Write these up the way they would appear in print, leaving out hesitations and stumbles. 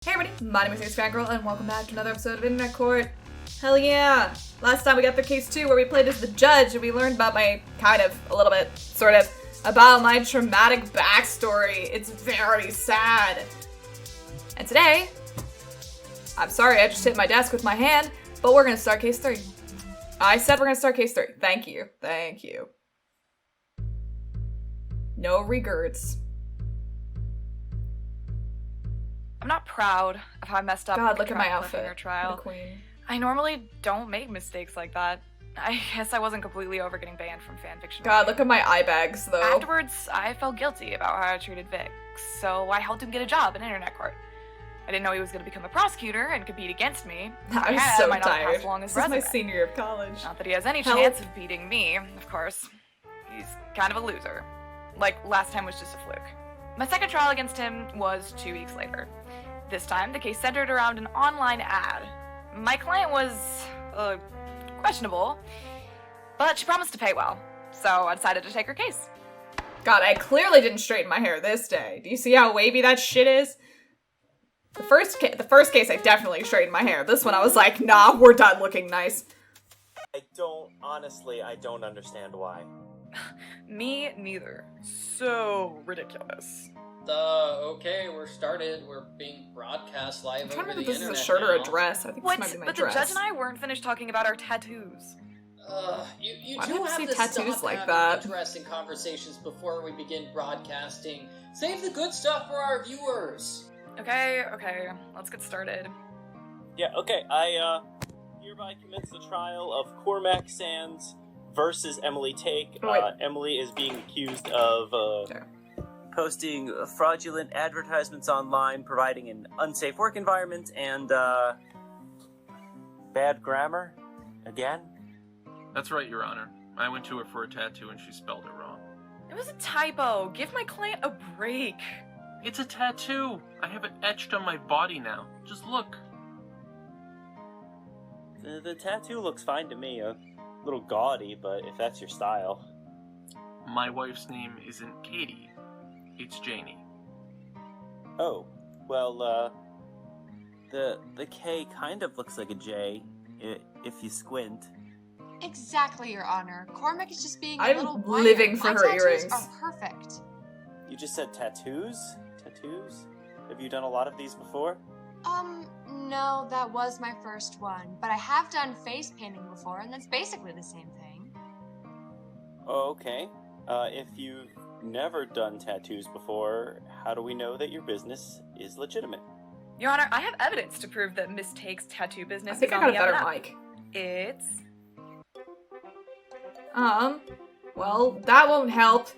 Hey everybody, my name is AceFangirl and welcome back to another episode of Internet Court. Hell yeah! Last time we got through case 2 where we played as the judge and we learned about my, a little bit, sort of, about my traumatic backstory. It's very sad. And today, I'm sorry I just hit my desk with my hand, but we're gonna start case 3. I said we're gonna start case 3. Thank you. Thank you. No Regerts. I'm not proud of how I messed up. God, look at my outfit. Trial. The queen. I normally don't make mistakes like that. I guess I wasn't completely over getting banned from fanfiction. God, look at my eye bags, though. Afterwards, I felt guilty about how I treated Vic, so I helped him get a job in Internet Court. I didn't know he was going to become a prosecutor and compete against me. I was so tired. This is my senior year of college. Not that he has any chance of beating me, of course. He's kind of a loser. Like, last time was just a fluke. My second trial against him was 2 weeks later. This time, the case centered around an online ad. My client was, questionable, but she promised to pay well, so I decided to take her case. God, I clearly didn't straighten my hair this day. Do you see how wavy that shit is? The first case, I definitely straightened my hair. This one, I was like, nah, we're done looking nice. Honestly, I don't understand why. Me neither. So ridiculous. Okay, we're started. We're being broadcast live over the internet. I'm trying to remember if this is a shirt or a dress. I think what? This might be my but dress. The judge and I weren't finished talking about our tattoos. You Why do do I have see to tattoos stop like having that? interesting conversations before we begin broadcasting. Save the good stuff for our viewers. Okay, let's get started. Yeah, okay, I hereby commence the trial of Cormac Sands versus Emily Take. Emily is being accused of, posting fraudulent advertisements online, providing an unsafe work environment, and, bad grammar? Again? That's right, Your Honor. I went to her for a tattoo and she spelled it wrong. It was a typo. Give my client a break. It's a tattoo. I have it etched on my body now. Just look. The tattoo looks fine to me. A little gaudy, but if that's your style. My wife's name isn't Katie. It's Janie. Oh, well, the K kind of looks like a J, if you squint. Exactly, Your Honor. Cormac is just being a I'm little whiner. living for My her tattoos earrings. are perfect. You just said tattoos? Tattoos? Have you done a lot of these before? No, that was my first one. But I have done face painting before, and that's basically the same thing. Oh, okay. If you've never done tattoos before, how do we know that your business is legitimate? Your Honor, I have evidence to prove that Miss Take's tattoo business I think is I on got a the better up and mic. up. It's... Well, that won't help.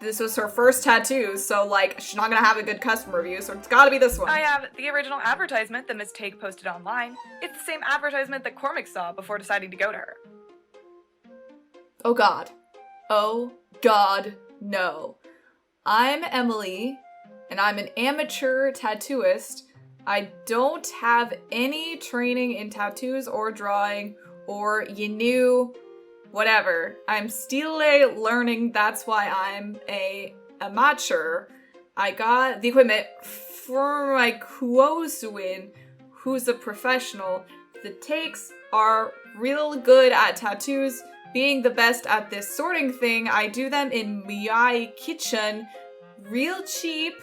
This was her first tattoo, so, like, she's not gonna have a good customer review, so it's gotta be this one. I have the original advertisement that Miss Take posted online. It's the same advertisement that Cormac saw before deciding to go to her. Oh god. Oh god, no. I'm Emily, and I'm an amateur tattooist. I don't have any training in tattoos or drawing or whatever. I'm still learning, that's why I'm a amateur. I got the equipment from my Kuosuin, who's a professional. The takes are real good at tattoos, being the best at this sorting thing. I do them in my kitchen, real cheap.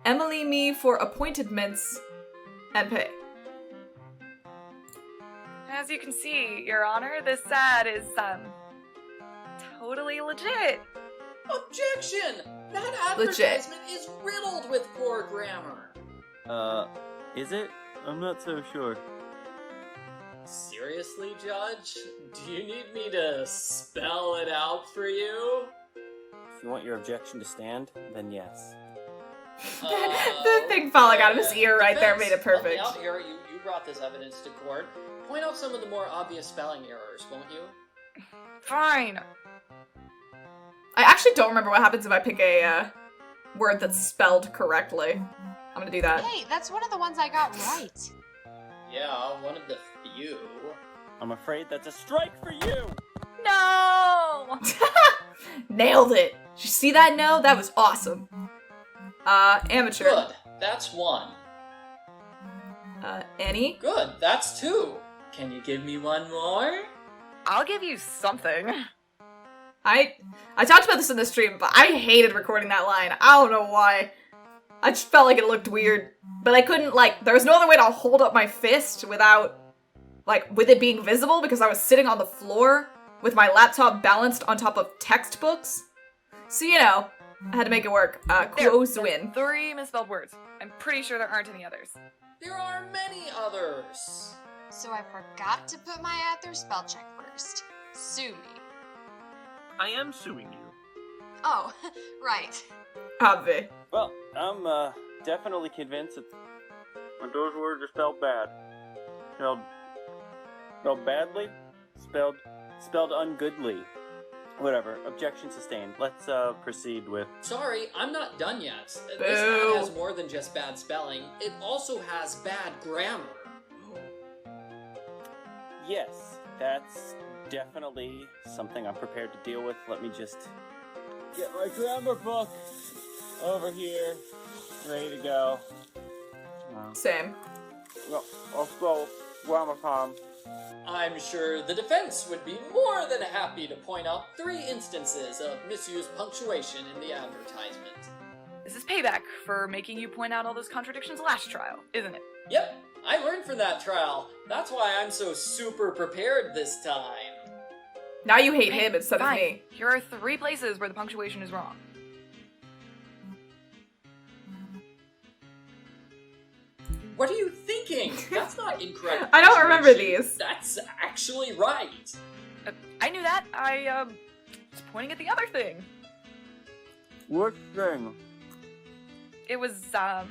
Emily me for appointments and pay. As you can see, Your Honor, this ad is, totally legit. Objection! That Legit. advertisement is riddled with poor grammar. Is it? I'm not so sure. Seriously, Judge? Do you need me to spell it out for you? If you want your objection to stand, then yes. The thing falling out of his ear right there made it perfect. Help me out here. You brought this evidence to court. Point out some of the more obvious spelling errors, won't you? Fine. I actually don't remember what happens if I pick a word that's spelled correctly. I'm gonna do that. Hey, that's one of the ones I got right. Yeah, one of the few. I'm afraid that's a strike for you! No! Nailed it! Did you see that no? That was awesome. Amateur. Good. That's one. Annie? Good, that's 2. Can you give me one more? I'll give you something. I talked about this in the stream, but I hated recording that line. I don't know why. I just felt like it looked weird. But I couldn't, there was no other way to hold up my fist without, with it being visible, because I was sitting on the floor with my laptop balanced on top of textbooks. So, I had to make it work. Quozwin. 3 misspelled words. I'm pretty sure there aren't any others. There are many others. So I forgot to put my author spell check first. Sue me. I am suing you. Oh, right. Obvi. Well, I'm definitely convinced that those words are spelled bad. Spelled badly? Spelled ungoodly. Whatever. Objection sustained. Let's proceed with... Sorry, I'm not done yet. Boo. This ad has more than just bad spelling. It also has bad grammar. Yes, that's definitely something I'm prepared to deal with. Let me just get my grammar book over here, ready to go. Same. Well, I'll spell grammar time. I'm sure the defense would be more than happy to point out 3 instances of misused punctuation in the advertisement. This is payback for making you point out all those contradictions last trial, isn't it? Yep, I learned from that trial. That's why I'm so super prepared this time. Now you hate him instead of me. Here are 3 places where the punctuation is wrong. What are you thinking? That's not incorrect. I don't remember these. That's actually right. I knew that. I was pointing at the other thing. What thing? It was, Oh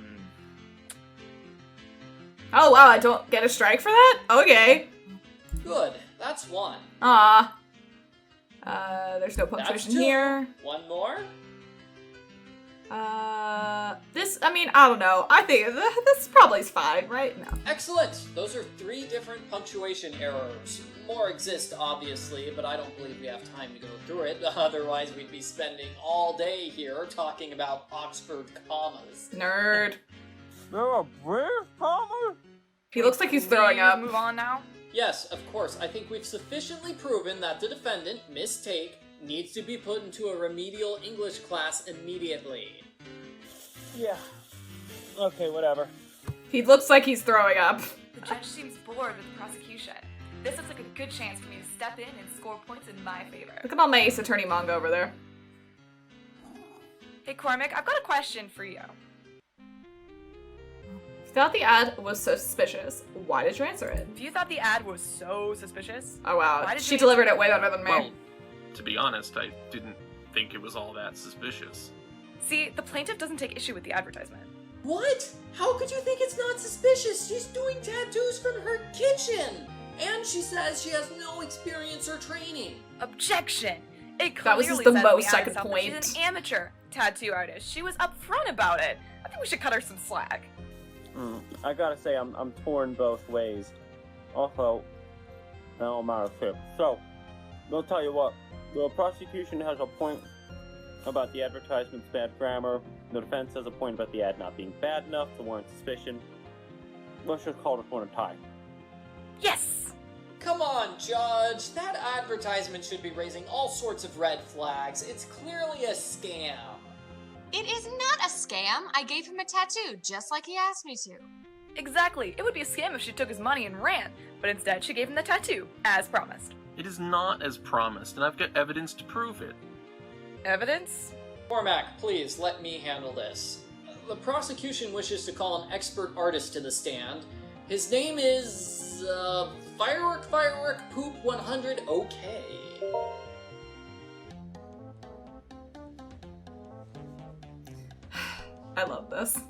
wow, I don't get a strike for that? Okay. Good, that's 1. There's no punctuation That's 2. here. 1 more? I don't know. I think this probably is fine, right? No. Excellent! Those are 3 different punctuation errors. More exist, obviously, but I don't believe we have time to go through it. Otherwise, we'd be spending all day here talking about Oxford commas. Nerd. There are British commas? He looks like he's throwing up. Move on now. Yes, of course. I think we've sufficiently proven that the defendant, Miss Take, needs to be put into a remedial English class immediately. Yeah. Okay, whatever. He looks like he's throwing up. The judge seems bored with the prosecution. This looks like a good chance for me to step in and score points in my favor. Look at all my Ace Attorney manga over there. Hey Cormac, I've got a question for you. If you thought the ad was so suspicious, why did you answer it? If you thought the ad was so suspicious, Oh wow, why did she you delivered answer it way better than me. Well, to be honest, I didn't think it was all that suspicious. See, the plaintiff doesn't take issue with the advertisement. What? How could you think it's not suspicious? She's doing tattoos from her kitchen! And she says she has no experience or training. Objection! It That was clearly just the says in most ad I could itself that point. She's an amateur tattoo artist. She was upfront about it. I think we should cut her some slack. I gotta say, I'm torn both ways. Also, I don't matter tip. So, I'll tell you what. The prosecution has a point about the advertisement's bad grammar. The defense has a point about the ad not being bad enough to warrant suspicion. Let's just call this one a tie. Yes! Come on, Judge. That advertisement should be raising all sorts of red flags. It's clearly a scam. It is not a scam. I gave him a tattoo, just like he asked me to. Exactly. It would be a scam if she took his money and ran, but instead she gave him the tattoo, as promised. It is not as promised, and I've got evidence to prove it. Evidence? Cormac, please, let me handle this. The prosecution wishes to call an expert artist to the stand. His name is, Firework Poop 100 OK. I love this.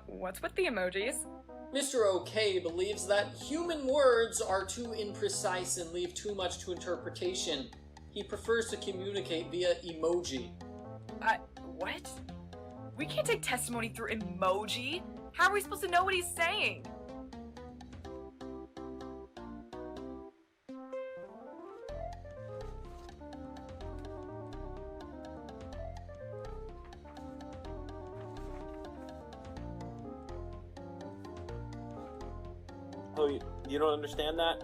What's with the emojis? Mr. OK believes that human words are too imprecise and leave too much to interpretation. He prefers to communicate via emoji. What? We can't take testimony through emoji? How are we supposed to know what he's saying? Oh, you don't understand that?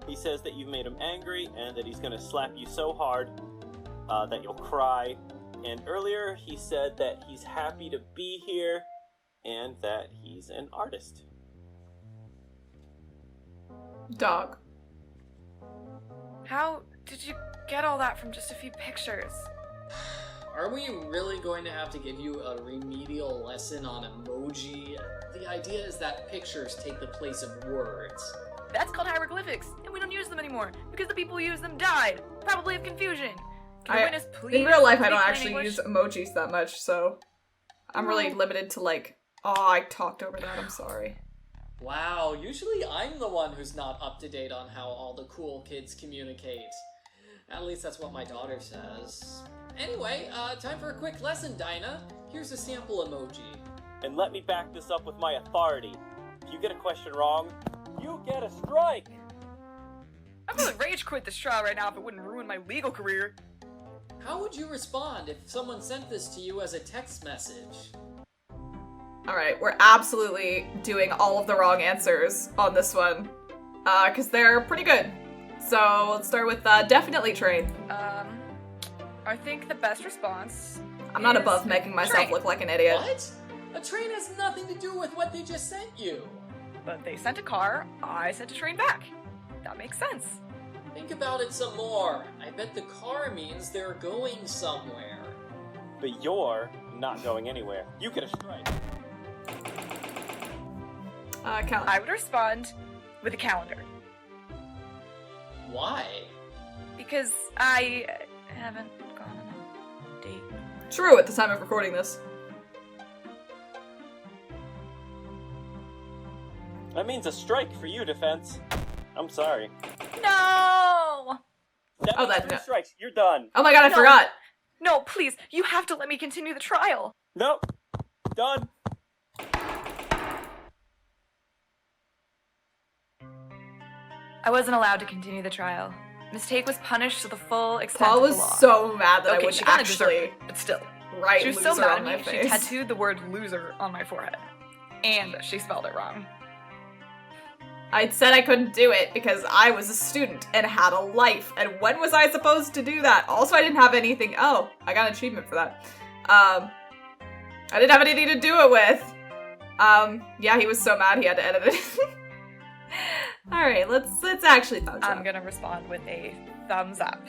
He says that you've made him angry and that he's gonna slap you so hard that you'll cry. And earlier he said that he's happy to be here and that he's an artist. Dog. How did you get all that from just a few pictures? Are we really going to have to give you a remedial lesson on emoji? The idea is that pictures take the place of words. That's called hieroglyphics, and we don't use them anymore because the people who used them died, probably of confusion. Can the witness please in real life, I speak don't plain actually English? use emojis that much, so I'm really limited to like, oh, I talked over that, I'm sorry. Wow, usually I'm the one who's not up to date on how all the cool kids communicate. At least that's what my daughter says. Anyway, time for a quick lesson, Dinah. Here's a sample emoji. And let me back this up with my authority. If you get a question wrong, you get a strike! I'm gonna rage quit this trial right now if it wouldn't ruin my legal career. How would you respond if someone sent this to you as a text message? Alright, we're absolutely doing all of the wrong answers on this one, because they're pretty good. So let's start with definitely train. I think the best response I'm not is above making myself train. look like an idiot. What? A train has nothing to do with what they just sent you. But they sent a car, I sent a train back. That makes sense. Think about it some more. I bet the car means they're going somewhere. But you're not going anywhere. You get a strike. Calendar. I would respond with a calendar. Why? Because I haven't gone on a date. True at the time of recording this. That means a strike for you, Defense. I'm sorry. No! That Oh, means that's 3 no- strikes. You're done. Oh my god, I No. forgot! No, please, you have to let me continue the trial. Nope. Done. I wasn't allowed to continue the trial. Mistake was punished to the full extent Paul of the was law. so mad that I Okay, would she kinda actually deserved it, but still. write She was loser so mad on at my me, she face. tattooed the word loser on my forehead. And she spelled it wrong. I'd said I couldn't do it because I was a student and had a life, and when was I supposed to do that? Also, I didn't have anything- oh, I got an achievement for that. I didn't have anything to do it with. Yeah, he was so mad he had to edit it. Alright, let's actually thumbs up. I'm gonna respond with a thumbs up.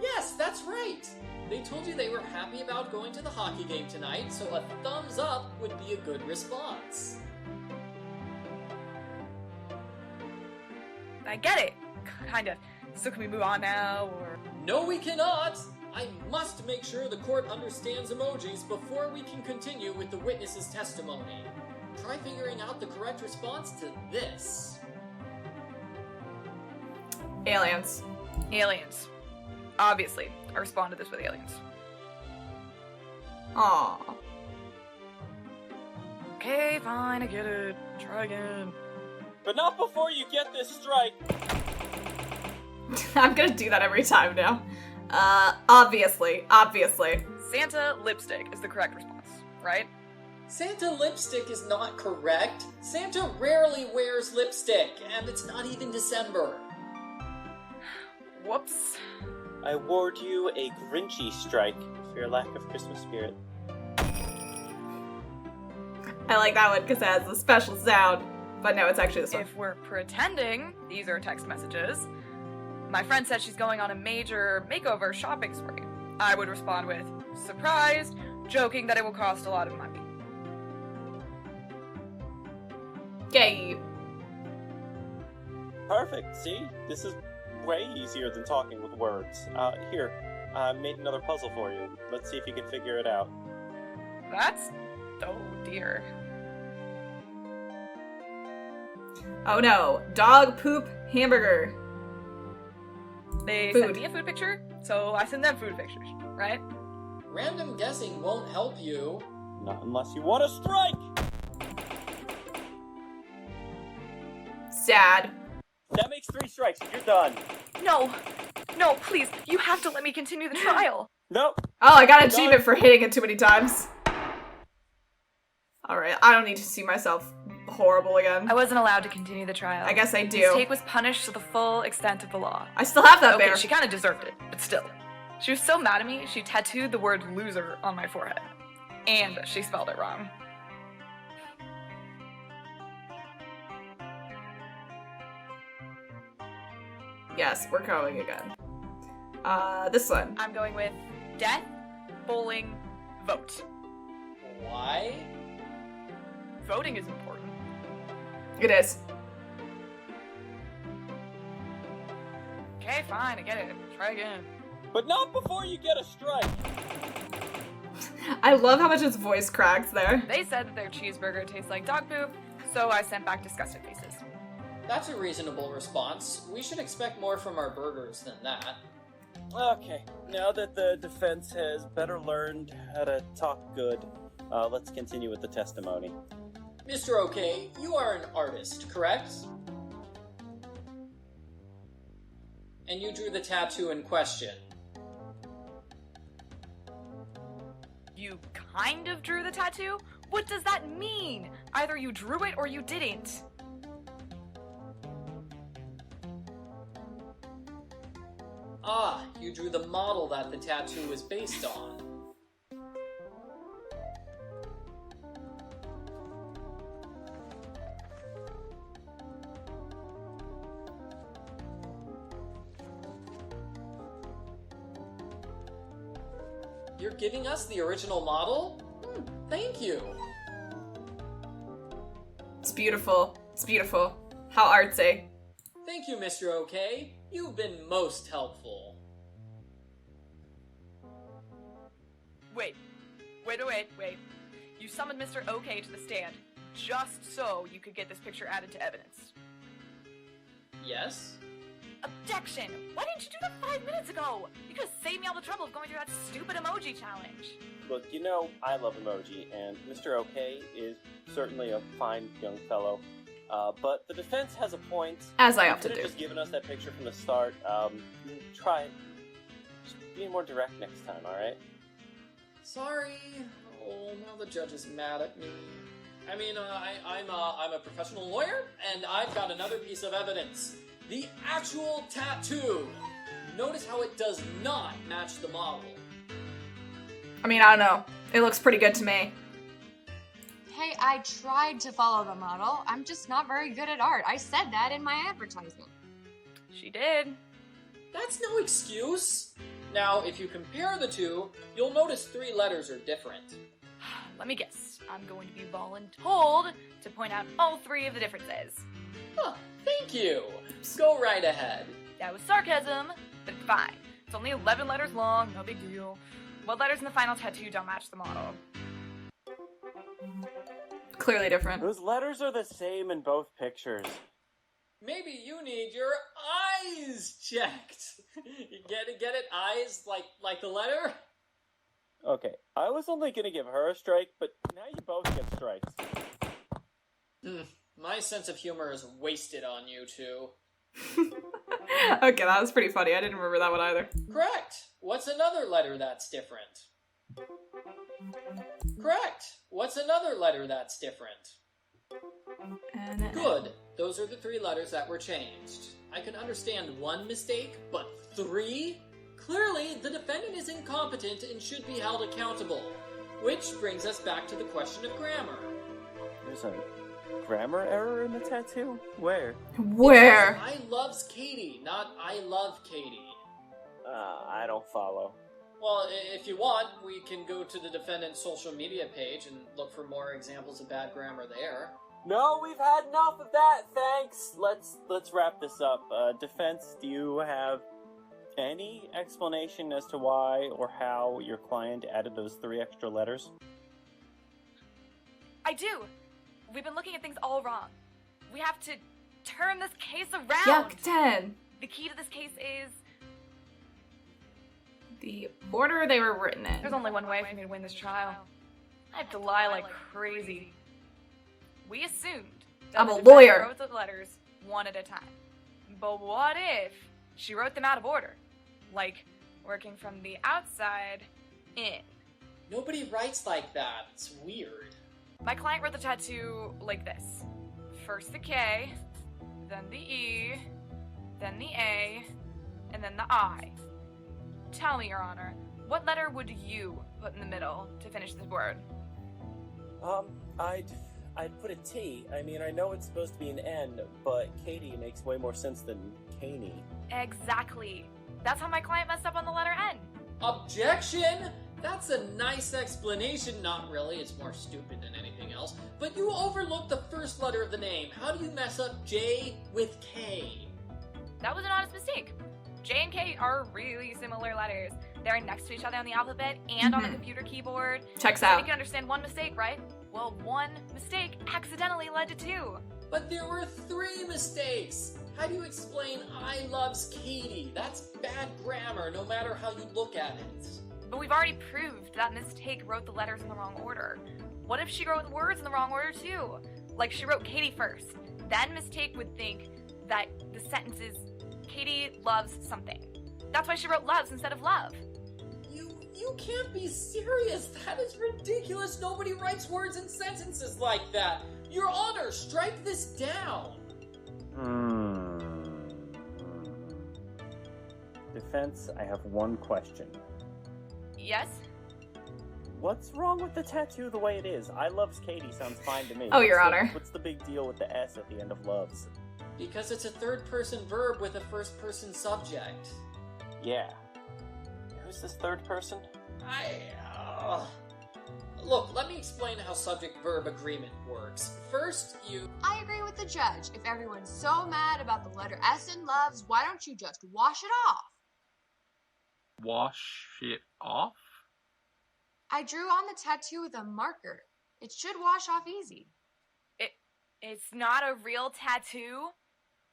Yes, that's right. They told you they were happy about going to the hockey game tonight, so a thumbs up would be a good response. I get it. Kind of. So can we move on now, or... No, we cannot! I must make sure the court understands emojis before we can continue with the witness's testimony. Try figuring out the correct response to this. Aliens. Aliens. Obviously. I responded this with aliens. Aww. Okay, fine, I get it. Try again. But not before you get this strike. I'm gonna do that every time now. Obviously. Santa lipstick is the correct response, right? Santa lipstick is not correct. Santa rarely wears lipstick, and it's not even December. Whoops. I award you a Grinchy strike for your lack of Christmas spirit. I like that one because it has a special sound. But no, it's actually this one. If we're pretending these are text messages, my friend said she's going on a major makeover shopping spree. I would respond with, surprised, joking that it will cost a lot of money. Yay. Perfect. See? This is way easier than talking with words. Here, I made another puzzle for you. Let's see if you can figure it out. That's... oh dear. Oh no. Dog poop hamburger. They Food. sent me a food picture, so I send them food pictures, right? Random guessing won't help you. Not unless you want a strike! Sad. That makes 3 strikes. You're done. No, please, you have to let me continue the trial. Nope. Oh, I got an Done. achievement for hitting it too many times. Alright, I don't need to see myself horrible again. I wasn't allowed to continue the trial. I guess I do. Mistake was punished to the full extent of the law. I still have that Okay, bear. she kind of deserved it, but still. She was so mad at me, she tattooed the word loser on my forehead. And she spelled it wrong. Yes, we're going again. This one. I'm going with death, bowling, vote. Why? Voting is important. It is. Okay, fine, I get it. Try again. But not before you get a strike. I love how much his voice cracks there. They said that their cheeseburger tastes like dog poop, so I sent back disgusted faces. That's a reasonable response. We should expect more from our burgers than that. Okay, now that the defense has better learned how to talk good, let's continue with the testimony. Mr. OK, you are an artist, correct? And you drew the tattoo in question. You kind of drew the tattoo? What does that mean? Either you drew it or you didn't. Ah, you drew the model that the tattoo was based on. You're giving us the original model? Thank you. It's beautiful. It's beautiful. How artsy. Thank you, Mr. OK. You've been most helpful. Wait. You summoned Mr. OK to the stand just so you could get this picture added to evidence. Yes? Objection! Why didn't you do that 5 minutes ago? You could have saved me all the trouble of going through that stupid emoji challenge. Look, you know I love emoji, and Mr. OK is certainly a fine young fellow. But the defense has a point. As I often You could do. have just given us that picture from the start. Try it. Just be more direct next time, alright? Sorry. Oh, now the judge is mad at me. I mean, I'm a professional lawyer, and I've got another piece of evidence. The actual tattoo. Notice how it does not match the model. I mean, I don't know. It looks pretty good to me. Hey, I tried to follow the model. I'm just not very good at art. I said that in my advertisement. She did. That's no excuse. Now, if you compare the two, you'll notice 3 letters are different. Let me guess. I'm going to be voluntold to point out all 3 of the differences. Huh, thank you. Go right ahead. That was sarcasm, but fine. It's only 11 letters long, no big deal. What letters in the final tattoo don't match the model? Clearly different. Those letters are the same in both pictures. Maybe you need your eyes checked. You get it? Eyes like the letter? Okay, I was only gonna give her a strike, but now you both get strikes. My sense of humor is wasted on you two. Okay, that was pretty funny. I didn't remember that one either. Correct. What's another letter that's different? Correct. What's another letter that's different? Good. Those are the 3 letters that were changed. I can understand 1 mistake, but 3? Clearly, the defendant is incompetent and should be held accountable. Which brings us back to the question of grammar. There's a grammar error in the tattoo? Where? Where? I loves Katie, not I love Katie. I don't follow. Well, if you want, we can go to the defendant's social media page and look for more examples of bad grammar there. No, we've had enough of that, thanks! Let's wrap this up. Defense, do you have any explanation as to why or how your client added those 3 extra letters? I do. We've been looking at things all wrong. We have to turn this case around. Yuck 10. The key to this case is The order they were written in. there's only one way for me to win this trial. I have to lie like crazy. We assumed that I'm the a defendant lawyer. wrote the letters one at a time. But what if she wrote them out of order? Like, working from the outside in. Nobody writes like that. It's weird. My client wrote the tattoo like this. first the K, then the E, then the A, and then the I. Tell me, Your Honor, what letter would you put in the middle to finish this word? I'd put a T. I mean, I know it's supposed to be an N, but Katie makes way more sense than Caney. Exactly. That's how my client messed up on the letter N. Objection! That's a nice explanation. Not really, it's more stupid than anything else. But you overlooked the first letter of the name. How do you mess up J with K? That was an honest mistake. J and K are really similar letters. They're next to each other on the alphabet and on the computer keyboard. Checks So out. we can understand one mistake, right? Well, one mistake accidentally led to two. But there were 3 mistakes. How do you explain I loves Katie? That's bad grammar, no matter how you look at it. But we've already proved that Mistake wrote the letters in the wrong order. What if she wrote the words in the wrong order too? Like she wrote Katie first. Then Mistake would think that the sentence is Katie loves something. That's why she wrote loves instead of love. You can't be serious. That is ridiculous. Nobody writes words in sentences like that. Your Honor, strike this down. Defense, I have one question. Yes? What's wrong with the tattoo the way it is? I loves Katie sounds fine to me. Oh, Your Honor. What's the big deal with the S at the end of loves? Because it's a third-person verb with a first-person subject. Yeah. Who's this third person? Look, let me explain how subject-verb agreement works. First, I agree with the judge. If everyone's so mad about the letter S in loves, why don't you just wash it off? Wash it off? I drew on the tattoo with a marker. It should wash off easy. It's not a real tattoo?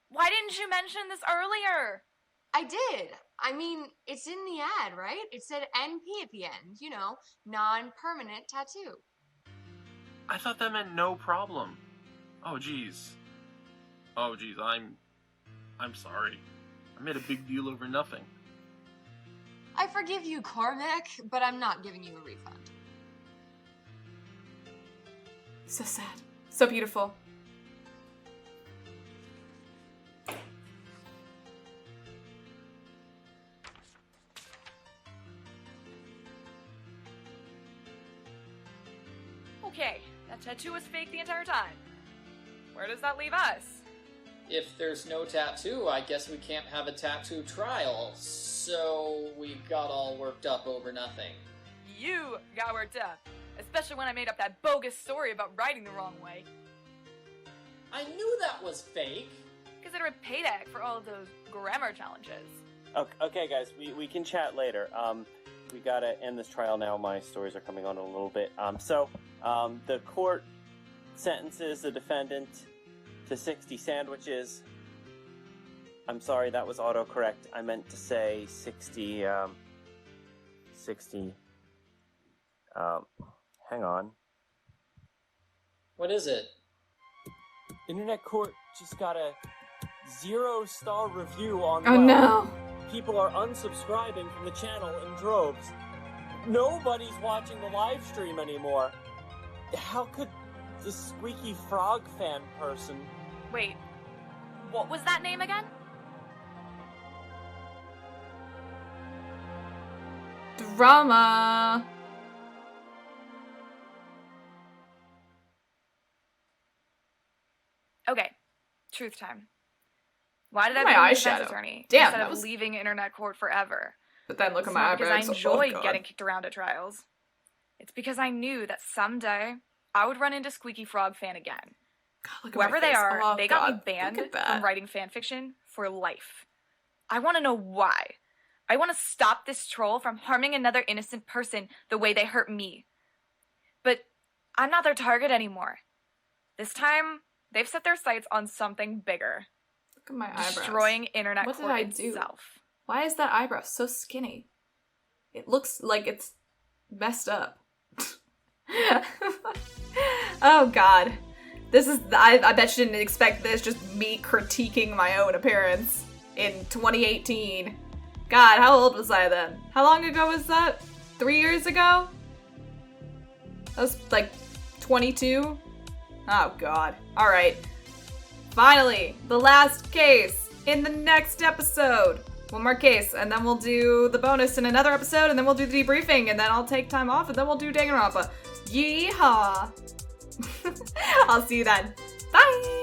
Why didn't you mention this earlier? I did. I mean, it's in the ad, right? It said NP at the end. You know, non-permanent tattoo. I thought that meant no problem. Oh, jeez. I'm sorry. I made a big deal over nothing. I forgive you, Cormac, but I'm not giving you a refund. So sad. So beautiful. Okay, that tattoo was fake the entire time. Where does that leave us? if there's no tattoo, I guess we can't have a tattoo trial. So we got all worked up over nothing. You got worked up. Especially when I made up that bogus story about writing the wrong way. I knew that was fake. Consider it payback for all of those grammar challenges. Okay, guys, we can chat later. We gotta end this trial now. My stories are coming on a little bit. The court sentences the defendant to 60 sandwiches. I'm sorry, that was autocorrect. I meant to say 60, hang on. What is it? Internet court just got a 0-star review on Oh no. People are unsubscribing from the channel in droves. Nobody's watching the live stream anymore. How could the Squeaky Frog fan person... Wait, what was that name again? Drama. Okay, truth time. Why did I My become a eyeshadow. defense attorney Damn, instead that of was- leaving internet court forever? But then look It's at my not eyebrows. because I enjoyed God. getting kicked around at trials. It's because I knew that someday I would run into Squeaky Frog fan again. God, look at my Whoever they face. are, Oh, they got God. me banned Look at that. from writing fanfiction for life. I want to know why. I want to stop this troll from harming another innocent person the way they hurt me. But I'm not their target anymore. This time, they've set their sights on something bigger. Look at my eyebrows. Destroying internet What did court I do? itself. Why is that eyebrow so skinny? It looks like it's messed up. Oh God. This is, I bet you didn't expect this, just me critiquing my own appearance in 2018. God, how old was I then? How long ago was that? 3 years ago? That was like 22? Oh God. Alright. finally, the last case in the next episode. One more case, and then we'll do the bonus in another episode, and then we'll do the debriefing, and then I'll take time off, and then we'll do Danganronpa. Yeehaw! I'll see you then. Bye!